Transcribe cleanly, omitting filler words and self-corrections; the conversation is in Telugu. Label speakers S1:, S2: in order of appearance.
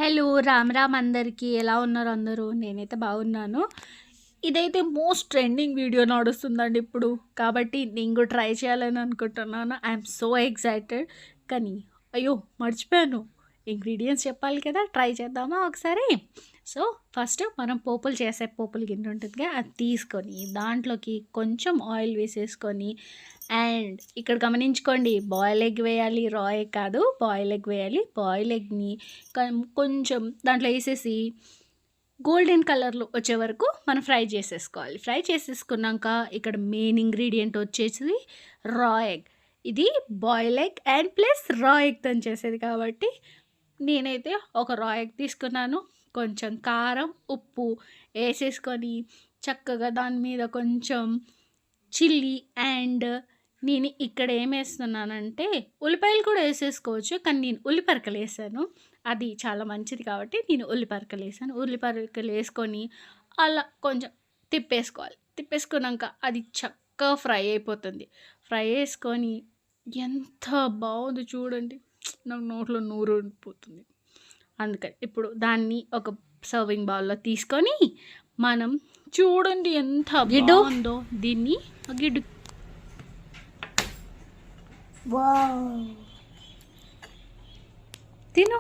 S1: హలో! రామ్ రామ్ అందరికీ. ఎలా ఉన్నారు అందరూ? నేనైతే బాగున్నాను. ఇదైతే మోస్ట్ ట్రెండింగ్ వీడియో నడుస్తుందండి ఇప్పుడు. కాబట్టి నేను కూడా ట్రై చేయాలని అనుకుంటున్నాను. I'm so excited. కానీ అయ్యో! మర్చిపోయాను. ఇంగ్రీడియెంట్స్ చెప్పాలి కదా! ట్రై చేద్దామా ఒకసారి? సో, ఫస్ట్ మనం పోపులు చేసే పోపుల గిన్నె ఉంటుందిగా అది తీసుకొని, దాంట్లోకి కొంచెం ఆయిల్ వేసేసుకొని అండ్ ఇక్కడ గమనించుకోండి బాయిల్ ఎగ్ వేయాలి. రా ఎగ్ కాదు. బాయిల్ ఎగ్ వేయాలి. బాయిల్ ఎగ్‌ని కొంచెం దాంట్లో ఏసేసి గోల్డెన్ కలర్‌లో వచ్చే వరకు మనం ఫ్రై చేసేసుకోవాలి. ఫ్రై చేసేసుకున్నాక ఇక్కడ మెయిన్ ఇంగ్రీడియెంట్ వచ్చేసి రా ఎగ్. ఇది బాయిల్ ఎగ్ అండ్ ప్లస్ రా ఎగ్‌తోని చేసేది కాబట్టి నేనైతే ఒక రా ఎగ్ తీసుకున్నాను. కొంచెం కారం, ఉప్పు ఏసేసుకొని చక్కగా దాని మీద కొంచెం చిల్లీ అండ్ నేను ఇక్కడ ఏమేస్తున్నానంటే ఉల్లిపాయలు కూడా ఏసేసుకోవచ్చు. కానీ నేను ఉల్లిపరకలేసాను. అది చాలా మంచిది కాబట్టి నేను ఉల్లిపరకలేసాను. ఉల్లిపరకలేసుకొని అలా కొంచెం తిప్పేసుకోవాలి. తిప్పేసుకున్నాక అది చక్కగా ఫ్రై అయిపోతుంది. ఫ్రై చేసుకొని ఎంత బాగుందో చూడండి. నాకు నోట్లో నూరూరిపోతుంది. అందుకని ఇప్పుడు దాన్ని ఒక సర్వింగ్ బౌల్‌లో తీసుకొని మనం చూడండి ఎంత బాగుందో దీన్ని గిడ్డు
S2: వావ్!
S1: తిను.